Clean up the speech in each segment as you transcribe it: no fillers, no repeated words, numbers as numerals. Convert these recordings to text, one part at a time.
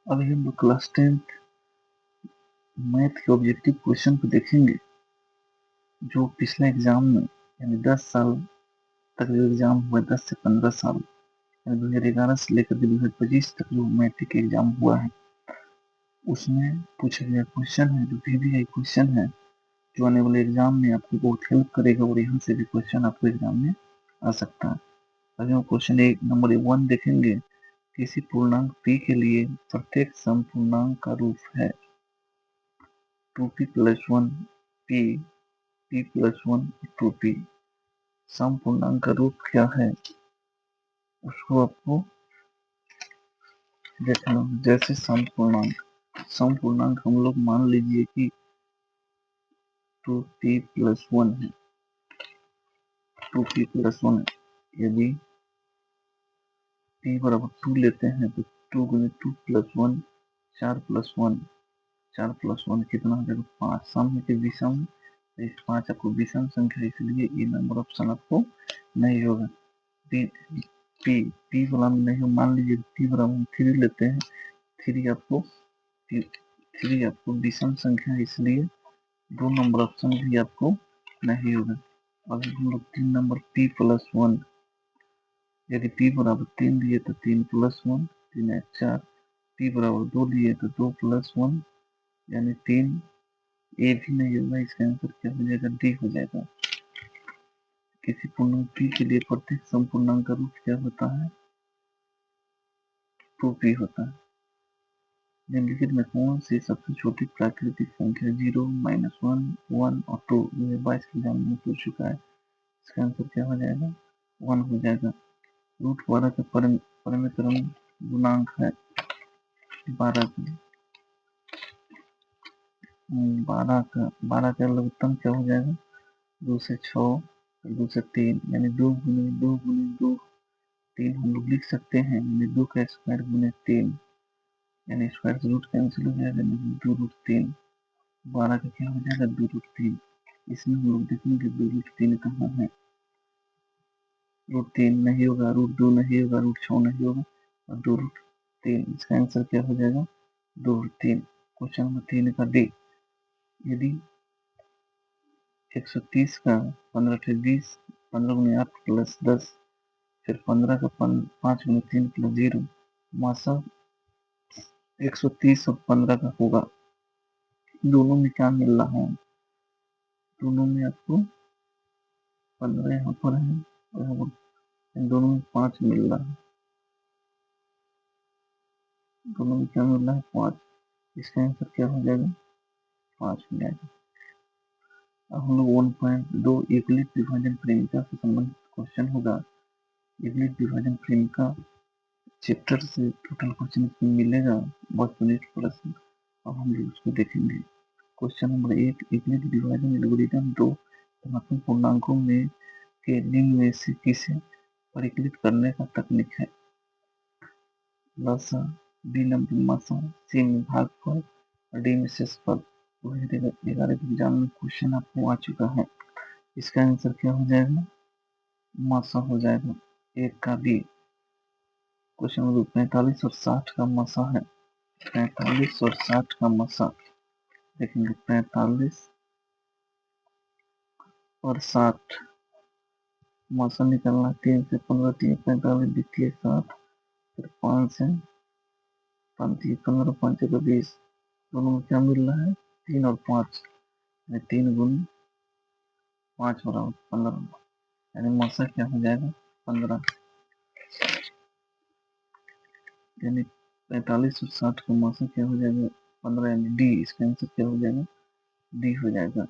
अभी हम लोग क्लास 10th मैथ के ऑब्जेक्टिव क्वेश्चन को देखेंगे, जो पिछले एग्जाम में यानी 10 साल तक जो एग्जाम हुआ, 10 से 15 साल यानी 2011 से लेकर के 2025 तक जो मैट्रिक एग्जाम हुआ है, उसमें पूछा गया क्वेश्चन है, जो VBI क्वेश्चन है, जो आने वाले एग्जाम में आपको बहुत हेल्प करेगा और यहाँ से भी क्वेश्चन आपको एग्जाम में आ सकता है। अभी हम क्वेश्चन नंबर 1 देखेंगे। किसी पूर्णांक p के लिए प्रत्येक सम पूर्णांक का रूप है 2p + 1 p p + 1 2p। सम पूर्णांक का रूप क्या है उसको आपको देखना। जैसे सम पूर्णांक हम लोग मान लीजिए कि 2p + 1 है, 2p + 1 है। यदि p बराबर 2 लेते हैं तो 2 × 2 + 1 4 + 1 4 + 1 कितना हो जाएगा 5। सम है कि विषम, तो इस 5 आपको विषम संख्या, इसलिए ये नंबर ऑप्शन आपको नहीं होगा। p p p वाला में नहीं हो, मान लीजिए p बराबर हम 3 लेते हैं, 3 आपको 3 आपको विषम संख्या है, इसलिए 2 नंबर ऑप्शन भी आपको नहीं होगा। अब हम लोग 3 नंबर p + 1, यदि p बराबर 3 लिए तो 3 + 1 3 है 4, p बराबर 2 लिए तो 2 + 1 यानी 3। ए भी नहीं होगा, इसका आंसर क्या हो जाएगा, डी हो जाएगा। किसी पूर्णांक p के लिए प्रत्येक संपूर्णांक का रूप क्या होता है, 2p होता है। निम्नलिखित में कौन सी सबसे छोटी प्राकृतिक संख्या 0, -1, 1 और 2 ये 22 के एग्जाम में पूछ चुका है। इसका आंसर क्या हो जाएगा, 1 हो जाएगा। √12 का परिमितरण गुणांक है 12 का 12 का लघुत्तम क्या हो जाएगा, 2 से 6, 2 से 3 यानी 2 × 2 × 2 3 हम लोग लिख सकते हैं, यानी 2 का स्क्वायर × 3 यानी स्क्वायर से रूट कैंसिल हो जाएगा, यानी 2√3। 12 का क्या हो जाएगा, 2√3। इसमें हम लोग देखेंगे 2√3 कहाँ है। √3 नहीं होगा, √2 नहीं होगा, √6 नहीं होगा और 2√3। इसका आंसर क्या हो जाएगा, 2√3। क्वेश्चन नंबर 3 का डी। यदि 130 का 15 से 20, 15 × 8 + 10, फिर 15 का 5 × 3 + 0 मासा 130 और 15 का होगा। दोनों में क्या मिल रहा है, दोनों में आपको 15 यहाँ पर है और यहाँ पर दोनों में 5 मिल रहा है, दोनों में क्या मिल रहा है, 5। इसका आंसर क्या हो जाएगा, 5 हो जाएगा। अब हम लोग 1.2 यूक्लिड विभाजन प्रेमिका से संबंधित क्वेश्चन होगा। यूक्लिड विभाजन प्रेमिका चैप्टर से टोटल क्वेश्चन इसमें मिलेगा 52 प्रश्न। अब हम लोग उसको देखेंगे। क्वेश्चन नंबर 1, यूक्लिड विभाजन एल्गोरिथम दो धनात्मक पूर्णांकों में के निम्न में से किसे परिकलित करने का तकनीक है। लसा, बी नंबर मासा, सी में भागफल और डी में शेषफल। 2011 के एग्जाम में क्वेश्चन आपको आ चुका है। इसका आंसर क्या हो जाएगा, मासा हो जाएगा। एक का बी। क्वेश्चन नंबर 45 और 60 का मसा है। 45 और 60 का मसा देखेंगे। 45 और 60 मसा निकलना, 3 से 15 3 45 द्वितीय 60, फिर 5 से 15 5 का 20। दोनों में क्या मिल रहा है, 3 और 5, 3 × 5 बराबर 15, यानी मसा क्या हो जाएगा, 15। यानी 45 और 60 का मसा क्या हो जाएगा, 15, यानी डी। इसका आंसर क्या हो जाएगा, डी हो जाएगा।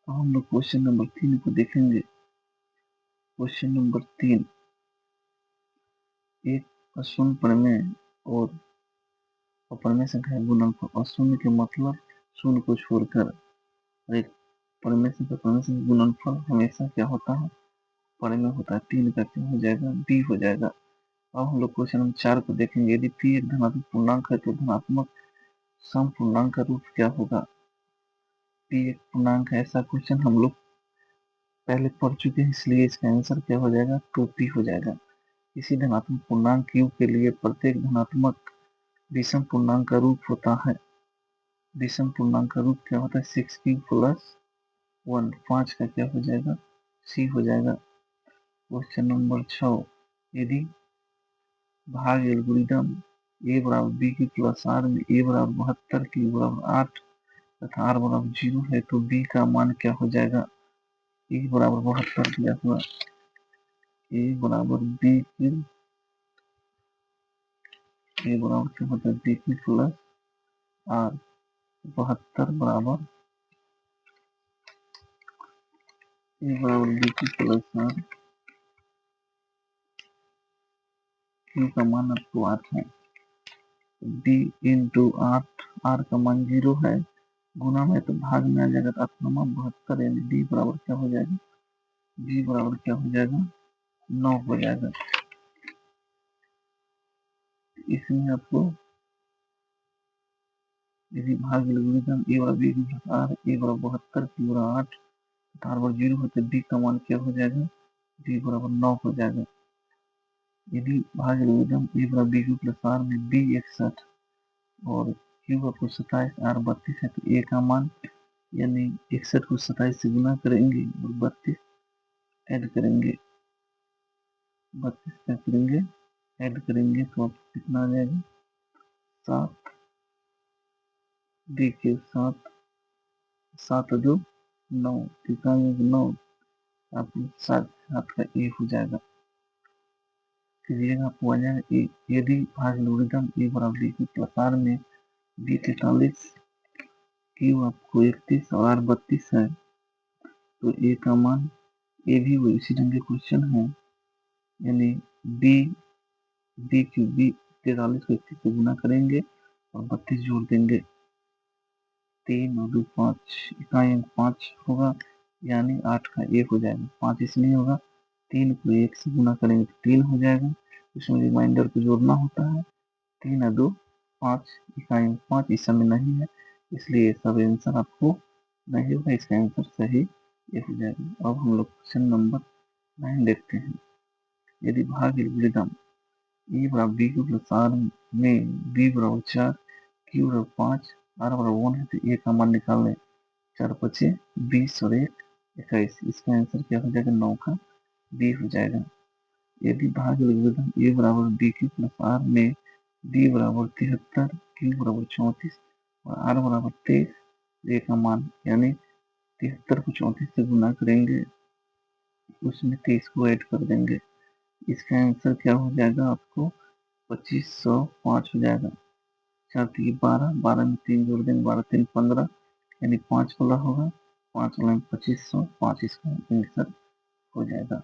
अब हम लोग क्वेश्चन नंबर 3 को देखेंगे। क्वेश्चन नंबर 3, एक अशून्य प्रमेय और अप्रमेय संख्या गुणनफल। अशून्य के मतलब शून्य को छोड़कर, एक प्रमेय संख्या प्रमेय संख्या गुणनफल हमेशा क्या होता है, प्रमेय होता है। 3 का क्या हो जाएगा, डी हो जाएगा। अब हम लोग क्वेश्चन नंबर 4 को देखेंगे। यदि पी एक धनात्मक पूर्णांक है तो धनात्मक सम पूर्णांक का रूप क्या होगा। पी एक पूर्णांक है, ऐसा क्वेश्चन हम लोग पहले पढ़ चुके हैं, इसलिए इसका आंसर क्या हो जाएगा, 2p हो जाएगा। किसी धनात्मक पूर्णांक q के लिए प्रत्येक धनात्मक विषम पूर्णांक का रूप होता है। विषम पूर्णांक का रूप क्या होता है? 6q plus 1। 5 का क्या हो जाएगा? c हो जाएगा। क्वेश्चन नंबर 6, यदि भाग एल्गोरिदम a बराबर b की प्लस r में a बराबर 72 q बराबर 8 तथा r बराबर 0 है तो b का मान क्या हो जाएगा? a बराबर 72 दिया हुआ, a बराबर b की a बराबर क्या होता है? b की प्लस r 72 बराबर a बराबर b की प्लस r, q का मान आपको 8 है, b इंटू 8, r का मान 0 है, गुना में तो भाग में आ जाएगा तो 8 नमा 72, यानी b बराबर क्या हो जाएगा? b बराबर क्या हो जाएगा? 9 हो जाएगा। इसमें आपको यदि भाग एल्गोरिदम a बराबर b की प्लस r, a बराबर 72 q बराबर 8 तथा r बराबर 0 हो तो b का मान क्या हो जाएगा? b बराबर 9 हो जाएगा। यदि भाग एल्गोरिदम a बराबर b की प्लस r में b 61 और q आपको 27 r 32 है तो a का मान, यानी 61 को 27 से गुना करेंगे और 32 ऐड करेंगे, 32 क्या करेंगे? ऐड करेंगे तो आपको कितना आ जाएगा? 7। देखिए 7 7 2 9, कितना 9, आपको 7 का a हो जाएगा। फिर आपको आ जाएगा यदि भाग एल्गोरिदम a बराबर b की प्लस r में b 43 q आपको 31 और r 32 है तो a का मान, a भी वो इसी ढंग के क्वेश्चन है, यानी b क्यू b 43 को 31 से गुना करेंगे और 32 जोड़ देंगे, 3 और 2 5, इकाई अंक 5 होगा, यानी 8 का 1 हो जाएगा। 5 इसलिए होगा, 3 को 1 से गुना करेंगे तो 3 हो जाएगा, इसमें रिमाइंडर को जोड़ना होता है। 3 और 2 5, इकाई अंक 5 इस समय नहीं है, इसलिए सब आंसर आपको नहीं होगा, इसका आंसर सही ये हो जाएगा। अब हम लोग क्वेश्चन नंबर 9 देखते हैं। यदि भाग एल्गोरिदम ए बराबर बी क्यू प्लस आर में बी बराबर 4 क्यू बराबर 5 आर बराबर 1 है तो ए का मान निकाल लें। 4 5 20 और 1 21, इसका आंसर क्या हो जाएगा? 9 का बी हो जाएगा। यदि भाग एल्गोरिदम ए बराबर बी क्यू प्लस आर में बी बराबर 73 क्यू बराबर 34 और आर बराबर 23, ए का मान, यानी 73 को 34 से गुना करेंगे, उसमें 23 को ऐड कर देंगे, इसका आंसर क्या हो जाएगा? आपको 2505 हो जाएगा। 4 3 12, 12 में 3 जोड़ देंगे, 12 3 15, यानी 5 वाला होगा, 5 वाला में 2505, इसका आंसर हो जाएगा।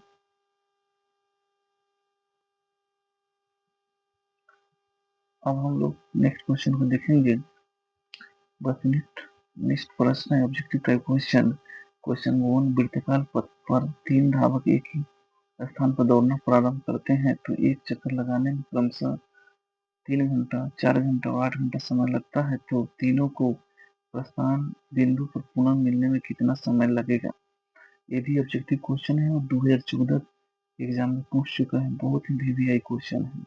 अब हम लोग नेक्स्ट क्वेश्चन को देखेंगे। बस नेक्स्ट प्रश्न है ऑब्जेक्टिव टाइप क्वेश्चन। क्वेश्चन 1, वृत्ताकार पथ पर 3 धावक एक ही स्थान पर दौड़ना प्रारंभ करते हैं तो एक चक्कर लगाने में क्रमशः 3 घंटा, 4 घंटा और 8 घंटा समय लगता है, तो तीनों को प्रस्थान बिंदु पर पुनः मिलने में कितना समय लगेगा? ये भी ऑब्जेक्टिव क्वेश्चन है और 2014 एग्जाम में पूछ चुका है, बहुत ही वीवीआई क्वेश्चन है।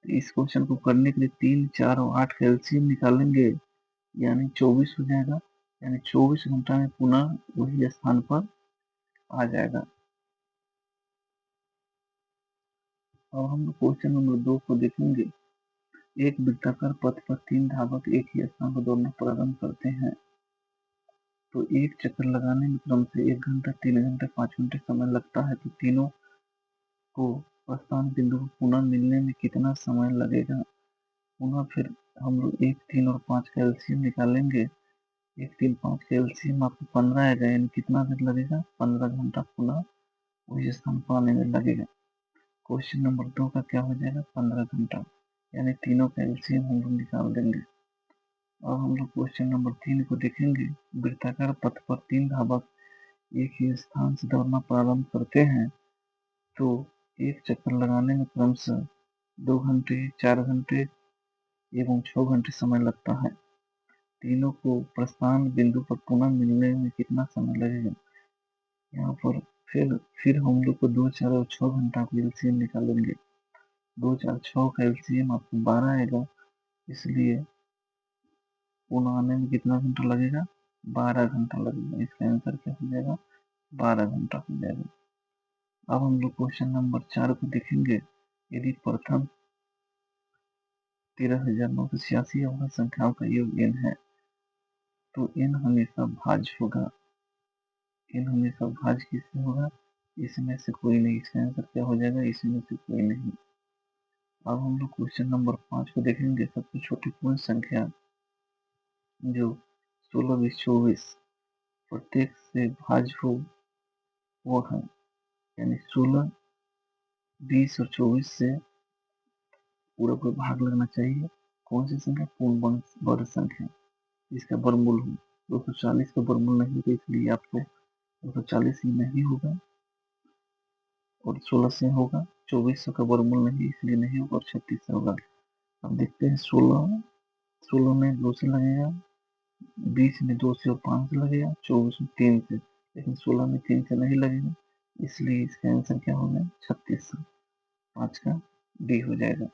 तो इस क्वेश्चन को करने के लिए 3, 4 और 8 का एलसीएम निकालेंगे, यानी 24 हो जाएगा, यानी 24 घंटा में पुनः वही स्थान पर आ जाएगा। अब हम क्वेश्चन नंबर 2 को देखेंगे। एक वृत्ताकार पथ पर 3 धावक एक ही स्थान पर दौड़ना प्रारंभ करते हैं तो एक चक्कर लगाने में क्रम से 1 घंटा, 3 घंटे, 5 घंटे समय लगता है, तो तीनों को प्रस्थान बिंदु को पुनः मिलने में कितना समय लगेगा? पुनः फिर हम लोग 1, 3 और 5 का एलसीएम निकालेंगे। 1, 3, 5 का एलसीएम आपको 15 आएगा, यानी कितना देर लगेगा? 15 घंटा पुनः वही स्थान पर आने में लगेगा। क्वेश्चन नंबर 2 का क्या हो जाएगा? 15 घंटा, यानी तीनों का एलसीएम हम लोग निकाल देंगे। अब हम लोग क्वेश्चन नंबर 3 को देखेंगे। वृत्ताकार पथ पर 3 धावक एक ही स्थान से दौड़ना प्रारंभ करते हैं तो एक चक्कर लगाने में क्रमशः 2 घंटे, 4 घंटे एवं 6 घंटे समय लगता है। तीनों को प्रस्थान बिंदु पर पुनः मिलने में कितना समय लगेगा? यहाँ पर फिर हम लोग को 2, 4 और 6 घंटा का एलसीएम निकालेंगे। 2, 4, 6 का एलसीएम आपको 12 आएगा, इसलिए पुनः आने में कितना घंटा लगेगा? 12 घंटा लगेगा। इसका आंसर क्या हो जाएगा? 12 घंटा हो जाएगा। अब हम लोग क्वेश्चन नंबर 4 को देखेंगे। यदि प्रथम 13,986 अवकाश संख्याओं का योग n है, तो n हमेशा भाज्य होगा। n हमेशा भाज्य किससे होगा? इसमें से कोई नहीं। इसका आंसर क्या हो जाएगा? इसमें से कोई नहीं। अब हम लोग क्वेश्चन नंबर 5 को देखेंगे। सबसे छोटी पूर्ण संख्या जो 16, 20, 24 प्रत्येक से भाज्य हो वो है, यानी 16, 20 और 24 से पूरा पूरा भाग लगना चाहिए। कौन सी संख्या? पूर्ण वर्ग संख्या, इसका वर्गमूल हो। 240 का वर्गमूल नहीं होगा, इसलिए आपको 240 ही नहीं होगा, और 16 से होगा। 2400 का वर्गमूल नहीं, इसलिए नहीं होगा, और 36 से होगा। अब देखते हैं। 16 में 2 से लगेगा, 20 में 2 से और 5 से लगेगा, 24 में 3 से, लेकिन 16 में 3 से नहीं लगेगा, इसलिए इसका आंसर क्या होगा? 3600। 5 का डी हो जाएगा।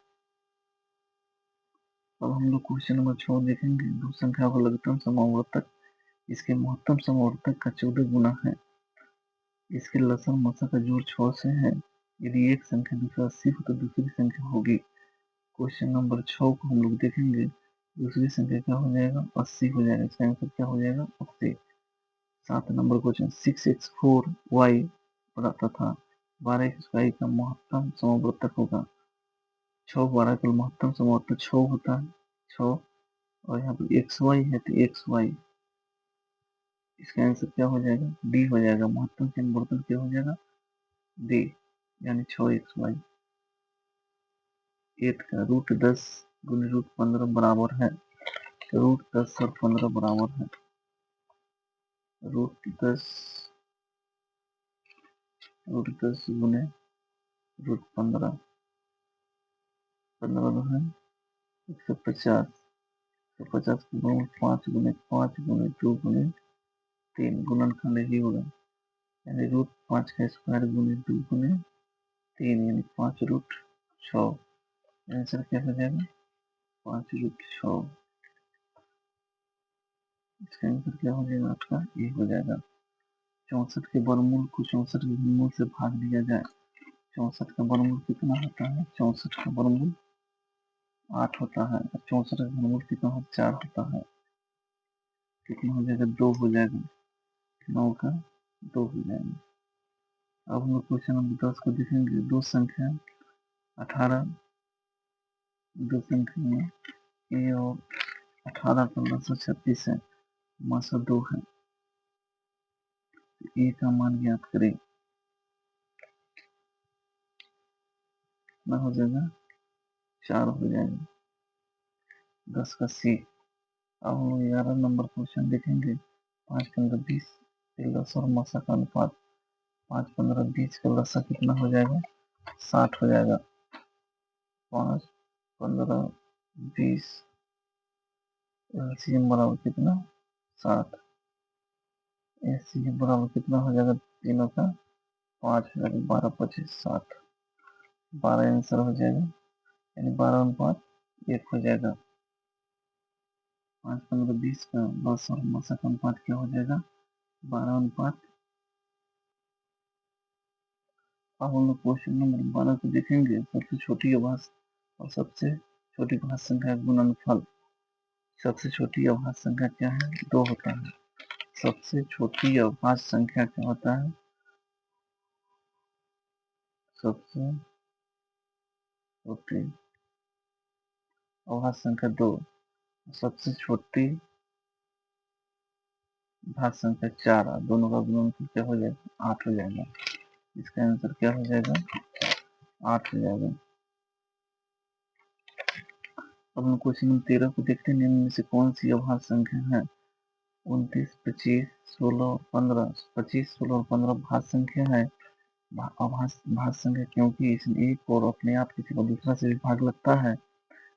अब हम लोग क्वेश्चन नंबर 6 देखेंगे। दो संख्या का लघुत्तम समावर्तक इसके महत्तम समावर्तक का 14 गुना है। इसके लसम मसा का जोड़ 6 से है। यदि एक संख्या दूसरा 80 हो तो दूसरी संख्या होगी। क्वेश्चन नंबर 6 को हम लोग देखेंगे। दूसरी संख्या क्या हो जाएगा? 80 हो जाएगा। इसका आंसर क्या हो जाएगा? 80। 7 नंबर क्वेश्चन। 6x4y तथा 12x का महत्तम समावर्तक होगा। 6 12 का महत्तम समावर्तक 6 होता है। 6 और यहाँ पर xy है तो xy, इसका आंसर क्या हो जाएगा? डी हो जाएगा। महत्तम समावर्तन क्या हो जाएगा? डी, यानी 6xy। 8 का रूट 10 गुने रूट 15 बराबर है। रूट 10 और 15 बराबर है। रूट 10 गुने रूट 15, 15 है 150। 150 के गुणे 5 गुने 5 गुने 2 गुने 3, गुणनखंड ही होगा, यानी रूट 5 का स्क्वायर गुने 2 गुने 3, यानी 5 रूट 6। आंसर क्या हो जाएगा? 5 रूट 6। इसका आंसर क्या हो जाएगा? आपका ये हो जाएगा। 64 के वर्गमूल को 64 के वर्गमूल से भाग दिया जाए। 64 का वर्गमूल कितना होता है? 64 का वर्गमूल 8 होता है। 64 का वर्गमूल कितना होता है? 4 होता है। कितना हो जाएगा? 2 हो जाएगा। 9 का 2 हो जाएगा। अब हम लोग क्वेश्चन नंबर 10 को देखेंगे। दो संख्या 18, दो संख्या में ए और 18 का लसा 36 है, मासा 2 है। ए का मान ज्ञात करें। कितना हो जाएगा? 4 हो जाएगा। 10 का सी। अब हम 11 नंबर क्वेश्चन देखेंगे। 5, 15, 20 के लसा और मसा का अनुपात। 5, 15, 20 का लसा कितना हो जाएगा? 60 हो जाएगा। 5, 15, 20 एलसीएम बराबर कितना? 60। एलसीएम बराबर कितना हो जाएगा? तीनों का 5 हो जाएगा। 12, 25, 60। 12 आंसर हो जाएगा, यानी 12:1 हो जाएगा। 5, 15, 20 का लस और मसा का अनुपात क्या हो जाएगा? 12:। अब हम लोग क्वेश्चन नंबर 12 को देखेंगे। सबसे छोटी आवाज और सबसे छोटी भाज्य संख्या का गुणनफल। सबसे छोटी अभाज्य संख्या क्या है? 2 होता है। सबसे छोटी अभाज्य संख्या क्या होता है? सबसे छोटी अभाज्य संख्या 2। सबसे छोटी भाज्य संख्या 4। दोनों का गुणनफल क्या हो जाएगा? 8 हो जाएगा। इसका आंसर क्या हो जाएगा? 8 हो जाएगा। अब हम क्वेश्चन नंबर 13 को देखते हैं। निम्न में से कौन सी अभाज्य संख्या है? 29, 25, 16 और 15। 25, 16 और 15 भाज्य संख्या है। भाज्य संख्या क्योंकि इसमें एक और अपने आप किसी को दूसरा से भी भाग लगता है।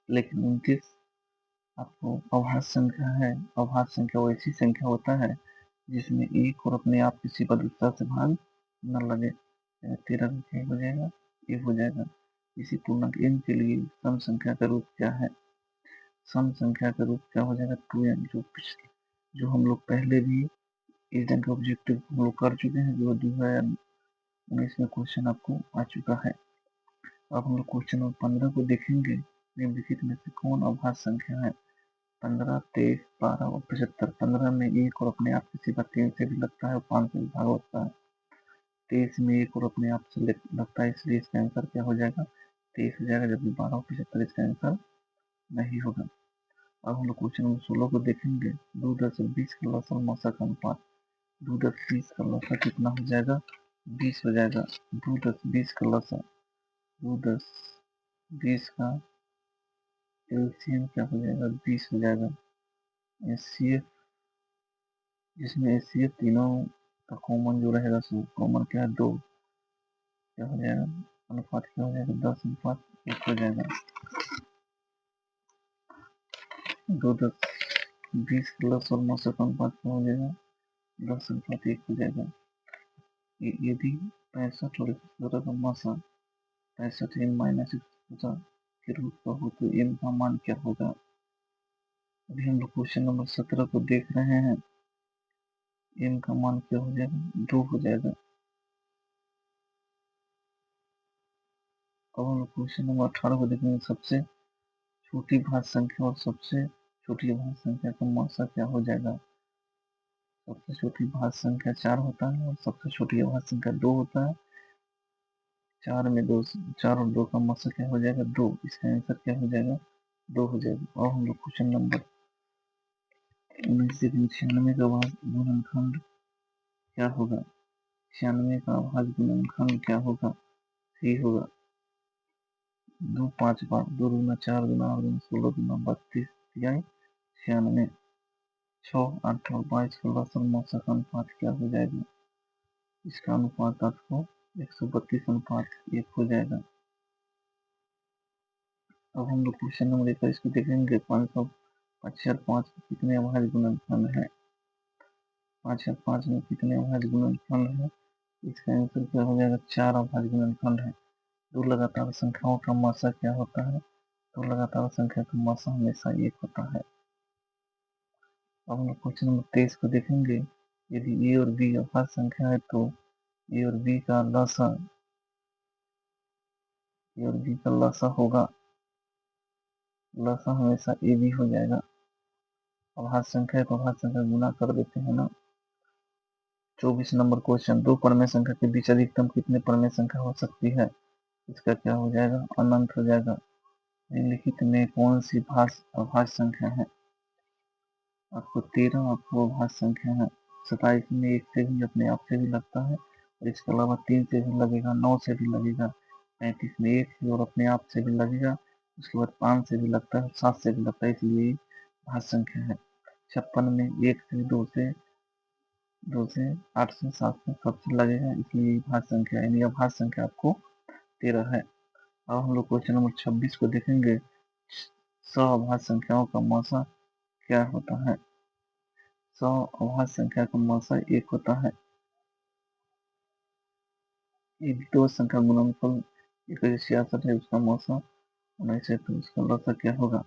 लेकिन 29 आपको अभाज्य संख्या है। अभाज्य संख्या वो ऐसी संख्या होता है जिसमें एक और अपने आप किसी का दूसरा से भाग न लगे, 13 का क्या हो जाएगा, ये हो जाएगा। इसी पूर्णांक n के लिए सम संख्या का रूप क्या है, सम संख्या का रूप क्या हो जाएगा 2n, जो हम लोग पहले भी एग्जाम के ऑब्जेक्टिव हम लोग कर चुके हैं, जो 2019 में क्वेश्चन आपको आ चुका है। अब हम लोग क्वेश्चन नंबर 15 को देखेंगे। निम्नलिखित में से कौन अभाज्य संख्या है, 15, 23, 12 और 75। 15 में एक और अपने आप से सीधा 3 से भी लगता है और 5 से भी भाग होता है। 23 में एक और अपने आप से लगता है, इसलिए इसका आंसर क्या हो जाएगा, 23 हो जाएगा, जबकि 12 और 75 इसका आंसर नहीं होगा। अब हम लोग क्वेश्चन नंबर 16 को देखेंगे। 2, 10 और 20 का लसागु मौसा का अनुपात, 2, 10, 20 का लसागु कितना हो जाएगा, 20 हो जाएगा। 2, 10, 20 का लसागु, 2, 10, 20 का एलसीएम क्या हो जाएगा, 20 हो जाएगा। एचसीएफ, जिसमें एचसीएफ तीनों का कॉमन जो रहेगा, सो कॉमन क्या है, 2, क्या हो जाएगा, अनुपात क्या हो जाएगा, 10 अनुपात 1 हो जाएगा। 2, 10, 20 प्लस और मौसा का अनुपात क्या हो जाएगा, 10 अनुपात 1 हो जाएगा। यदि 65 और 117 का मौसा 65 n माइनस 117 के रूप का हो तो n का मान क्या होगा। अभी हम लोग क्वेश्चन नंबर 17 को देख रहे हैं। n का मान क्या हो जाएगा, 2 हो जाएगा। अब हम लोग क्वेश्चन नंबर 18 को देखेंगे। सबसे छोटी भाज्य संख्या और सबसे छोटी भाज्य संख्या का मौसा क्या हो जाएगा। सबसे छोटी भाज्य संख्या 4 होता है और सबसे छोटी भाज्य संख्या 2 होता है। 4 में 2, 4 और 2 का मौसा क्या हो जाएगा, 2, इसका आंसर क्या हो जाएगा, 2 हो जाएगा। और हम लोग क्वेश्चन नंबर 19 से 96 का गुणनखंड क्या होगा, 96 का अभाज्य गुणनखंड क्या होगा, सी होगा। 2 5 बार, 2 दूना 4 दूना 8 दूना 16 दूना 32 या 96। 6, 8 और 22 का लसागु मौसा का अनुपात क्या हो जाएगा, इसका अनुपात आपको 132 अनुपात 1 हो जाएगा। अब हम लोग क्वेश्चन नंबर 1 इसको देखेंगे। 5 और 5 में कितने अभाज्य गुणनखंड है, 5 और 5 में कितने अभाज्य गुणनखंड है, इसका आंसर क्या हो जाएगा, 4 अभाज्य गुणनखंड है। दो लगातार संख्याओं का मौसा क्या होता है, तो लगातार संख्या का मौसा हमेशा 1 होता है। अब हम लोग क्वेश्चन नंबर 23 को देखेंगे। यदि ए और बी अभाज्य संख्या है तो ए और बी का लसागु, ए और बी का लसागु होगा, लसागु हमेशा ए बी हो जाएगा। अभाज्य संख्या को अभाज्य संख्या गुना कर देते हैं ना। 24 नंबर क्वेश्चन। दो परमेय संख्या के बीच अधिकतम कितने परमेय संख्या हो सकती है, इसका क्या हो जाएगा, अनंत हो जाएगा। निम्नलिखित में कौन सी अभाज्य संख्या है, आपको 13 आपको अभाज्य संख्या है। 27 में 1 से भी अपने आप से भी लगता है और इसके अलावा 3 से भी लगेगा, 9 से भी लगेगा। 35 में 1 से और अपने आप से भी लगेगा, उसके बाद 5 से भी लगता है, 7 से भी लगता है, इसलिए अभाज्य संख्या है। 56 में 1 से 2 से 8 से 7 से सबसे लगेगा, इसलिए अभाज्य संख्या, यानी अभाज्य संख्या आपको 13 है। अब हम लोग क्वेश्चन नंबर 26 को देखेंगे। अभाज्य संख्याओं का मौसा क्या होता है, अभाज्य संख्या का मौसा 1 होता है। यदि दो संख्या गुणनफल 166 है, उसका मौसा 19 है, तो उसका लसा क्या होगा,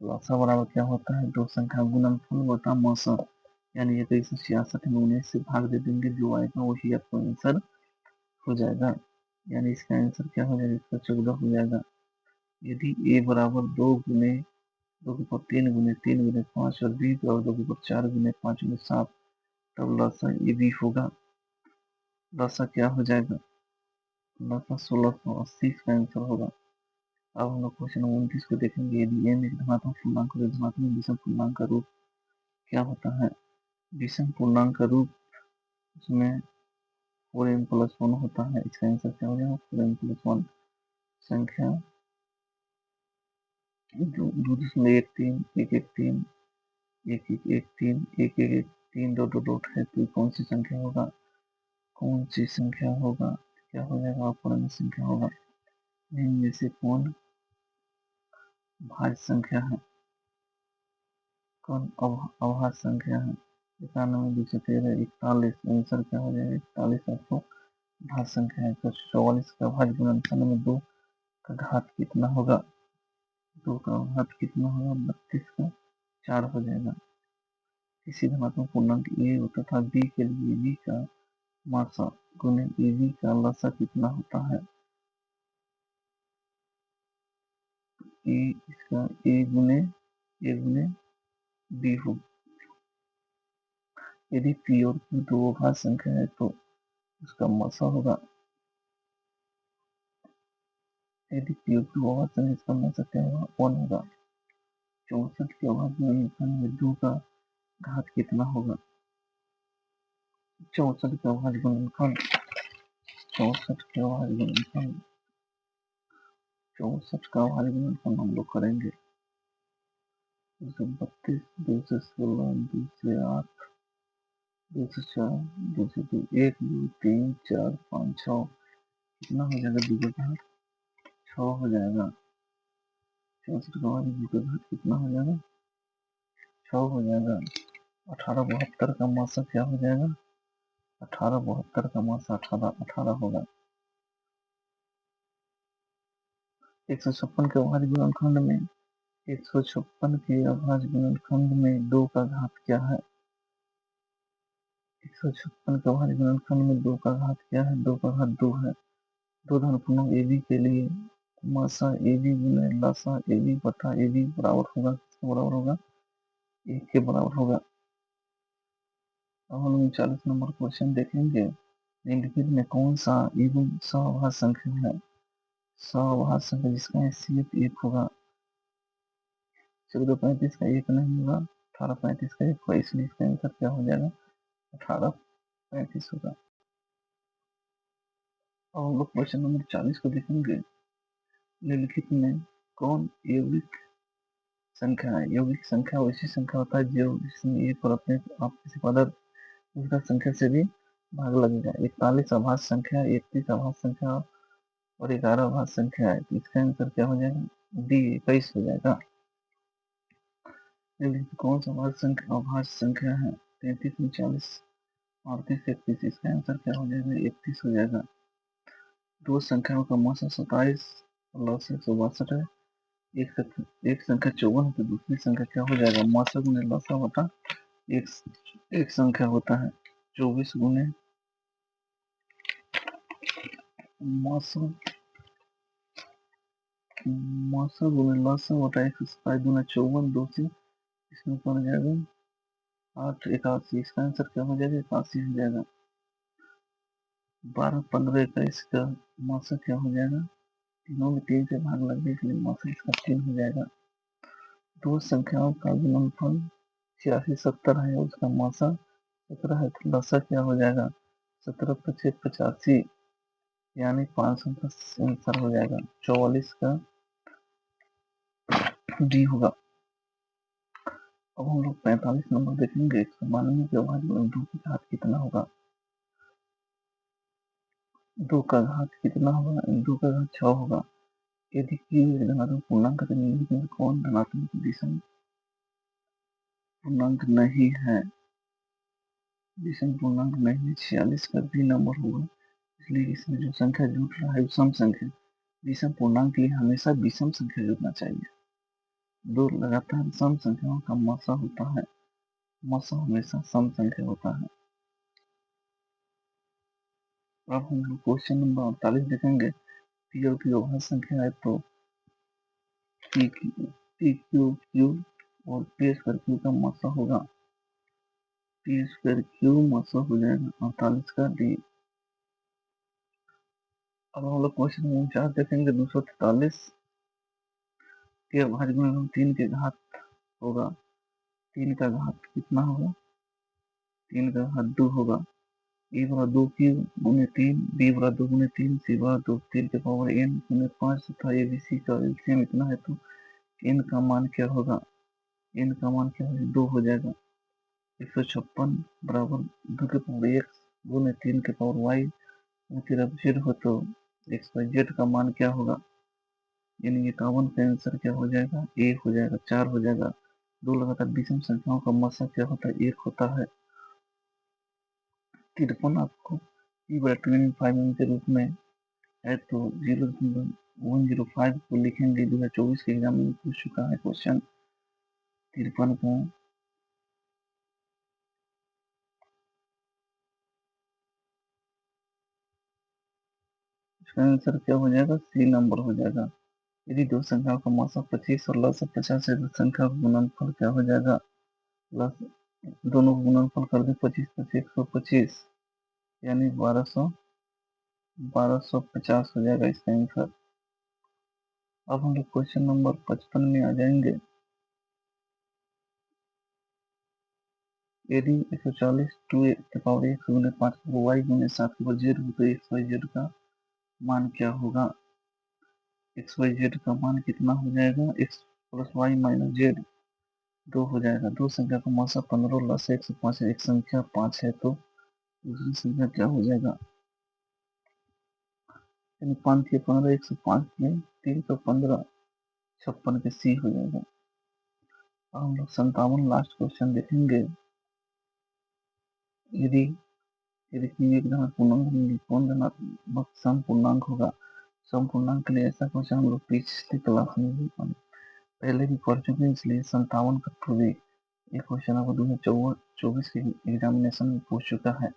लसा बराबर क्या होता है, दो संख्या गुणनफल बटा मौसा, यानी 166 में 19 से भाग दे देंगे, जो आएगा वही आपको आंसर हो जाएगा। यानी इसका आंसर क्या हो जाएगा, इसका 14 हो जाएगा। यदि a बराबर 2 गुने 2 के ऊपर 3 गुने 3 गुने 5 और b बराबर 2 के ऊपर 4 गुने 5 गुने 7, तब लसा ये भी होगा। लसा क्या हो जाएगा, लसा 1680 का आंसर होगा। अब हम लोग क्वेश्चन नंबर 29 को देखेंगे। यदि m एक धनात्मक पूर्णांक है तो धनात्मक विषम पूर्णांक का रूप क्या होता है, विषम पूर्णांक का रूप उसमें 4m प्लस 1 होता है, इसका आंसर क्या हो जाएगा, 4m प्लस 1। संख्या 2.13 113 1113 1113 दो दो दो है, तो कौन सी संख्या होगा, कौन सी संख्या होगा, क्या हो जाएगा, अपूर्णांक संख्या होगा। इनमें से कौन भाज्य संख्या है, कौन अभाज्य संख्या है। 91, 213, 41, आंसर क्या हो जाएगा, 41 आपको भाज्य संख्या है। तो 44 का भाज्य गुणनखंड में 2 का घात कितना होगा? 2 का घात कितना होगा? 32 का 4 हो जाएगा। इसी धनात्मक पूर्णांक ए तथा बी के लिए बी का मासा गुने बी का लसा कितना होता है? इसका ए गुने बी हो। यदि पी और क्यू दो अभाज्य संख्या है तो उसका मासा होगा। यदि पी और क्यू अभाज्य संख्या, इसका मासा क्या होगा? 1 होगा। 64 के अभाज्य गुणनखंड में 2 का घात कितना होगा? 64 का अभाज्य गुणनखंड 64 का अभाज्य गुणनखंड 64 का अभाज्य गुणनखंड हम लोग करेंगे। 232, 216, 208, 204, 202, 1, 2, 3, 4, 5, 6 कितना हो जाएगा? 2 का घात 6 हो जाएगा। 64 का अभाज्य 2 का घात कितना हो जाएगा? 6 हो जाएगा। 1872 का मासा क्या हो जाएगा? 1872 का मासा 18 होगा। 156 के अभाज्य गुणनखंड में 156 के अभाज्य गुणनखंड में 2 का घात क्या है? 156 के अभाज्य गुणनखंड में 2 का घात क्या है? 2 का घात 2 है। दो धनपूर्णांक ए बी के लिए मासा ए बी गुने लसा ए बी बटा ए बी बराबर होगा, किसके बराबर होगा? 1 के बराबर होगा। अब हम 39 नंबर क्वेश्चन देखेंगे। निम्नलिखित में कौन सा एवं सअभाज्य संख्या है? सअभाज्य संख्या जिसका हैसियत 1 होगा। 1435 का 1 नहीं होगा, 1835 का 1 होगा, इसलिए इसका आंसर क्या हो जाएगा? 1835 होगा। अब हम लोग क्वेश्चन नंबर 40 को देखेंगे। निम्नलिखित में कौन यौगिक संख्या है? यौगिक संख्या वैसी संख्या होता है जो जिसमें एक और अपने आप किसी पदार्थ दूसरा संख्या से भी भाग लगेगा। 41 अभाज्य संख्या, 31 अभाज्य संख्या और 11 अभाज्य संख्या है। तो इसका आंसर क्या हो जाएगा? डी 21 हो जाएगा। कौन सा अभाज्य संख्या है? 33, 39, 38, 31। इसका आंसर क्या हो जाएगा? 31 हो जाएगा। दो संख्याओं का मासा 27 और लसागु 162 है। एक संख्या 54 है तो दूसरी संख्या क्या हो जाएगा? मासा गुने लसा बटा एक एक संख्या होता है। 24 गुने मासा गुने लसा बटा 127 गुना 54, 2 से इसमें पड़ जाएगा 8, 81। इसका आंसर क्या हो जाएगा? 81 हो जाएगा। 12, 15, 21 का मासा क्या हो जाएगा? तीनों में 3 से भाग लग गया इसलिए मासा इसका 3 हो जाएगा। दो संख्याओं का गुणनफल 86, 70 है, उसका मासा 17 है तो लसा क्या हो जाएगा? 17, 25, 85 यानी 500 का आंसर हो जाएगा। 44 का डी होगा। अब हम लोग 45 नंबर देखेंगे। 192 के अभाज्य गुणन 2 की घात कितना होगा? 2 का घात कितना होगा? 2 का घात 6 होगा। यदि q एक धनात्मक पूर्णांक है तो निम्नलिखित में कौन धनात्मक विषम पूर्णांक नहीं है? विषम पूर्णांक नहीं है। 46 का बी नंबर होगा, इसलिए इसमें जो संख्या जुड़ रहा है वो सम संख्या। विषम पूर्णांक के लिए हमेशा विषम संख्या जुड़ना चाहिए। दो लगातार सम संख्याओं का मासा होता है। मासा हमेशा सम संख्या होता है। अब हम लोग क्वेश्चन नंबर 48 देखेंगे। पी और क्यू अभाज्य संख्या है तो पी क्यू क्यू और पी स्क्वायर क्यू का मासा होगा। पी स्क्वायर क्यू मासा हो जाएगा 48 का डी। अब हम लोग क्वेश्चन नंबर 4 देखेंगे। 243 के अभाज्य गुणन 3 के घात होगा। 3 का घात कितना होगा? 3 का घात 2 होगा। ए बराबर 2 क्यू गुने 3, बी बराबर 2 गुने 3, सी बराबर 2 3 के पावर n गुने 5 तथा ए बी सी का एलसीएम इतना है तो n का मान क्या होगा? n का मान क्या होगा? 2 हो जाएगा। 156 बराबर 2 के पावर x गुने 3 के पावर y फिर अब जेड हो तो एक्स वाई जेड का मान क्या होगा? यानी 51 का आंसर क्या हो जाएगा? ए हो जाएगा। 4 हो जाएगा। दो लगातार विषम संख्याओं का मासा क्या होता है? 1 होता है। 53 आपको P/25 के रूप में है तो 0.105 को लिखेंगे। 2024 के एग्जाम में पूछ चुका है क्वेश्चन 53 का। इसका आंसर क्या हो जाएगा? सी नंबर हो जाएगा। यदि दो संख्याओं का मौसा 25 और लसा 50 है तो संख्या का गुणनफल क्या हो जाएगा? लस दोनों का गुणनफल कर दे 25 25 125 यानी 1250 हो जाएगा इसका आंसर। अब हम लोग क्वेश्चन नंबर 55 में आ जाएंगे। यदि 140 2 गुने 5 y गुने 7 के ऊपर जेड हो तो एक्स वाई जेड का मान क्या होगा? एक्स वाई जेड का मान कितना हो जाएगा? X plus Y minus Z 2 हो जाएगा। दो संख्या का मौसा 15 लस 105 है। एक संख्या 5 है तो दूसरी संख्या क्या हो जाएगा? यानी 5 के 15 105 में 315 56 के सी हो जाएगा। अब हम लोग 57 लास्ट क्वेश्चन देखेंगे। यदि यदि किसी एक धनात्मक पूर्णांक में कौन धनात्मक सम पूर्णांक होगा? सम पूर्णांक के लिए ऐसा क्वेश्चन हम लोग पिछली क्लास में भी पहले भी पढ़ चुके हैं, इसलिए 57 का थ्रू ये क्वेश्चन आपको 2024 के एग्जामिनेशन में पूछ चुका है।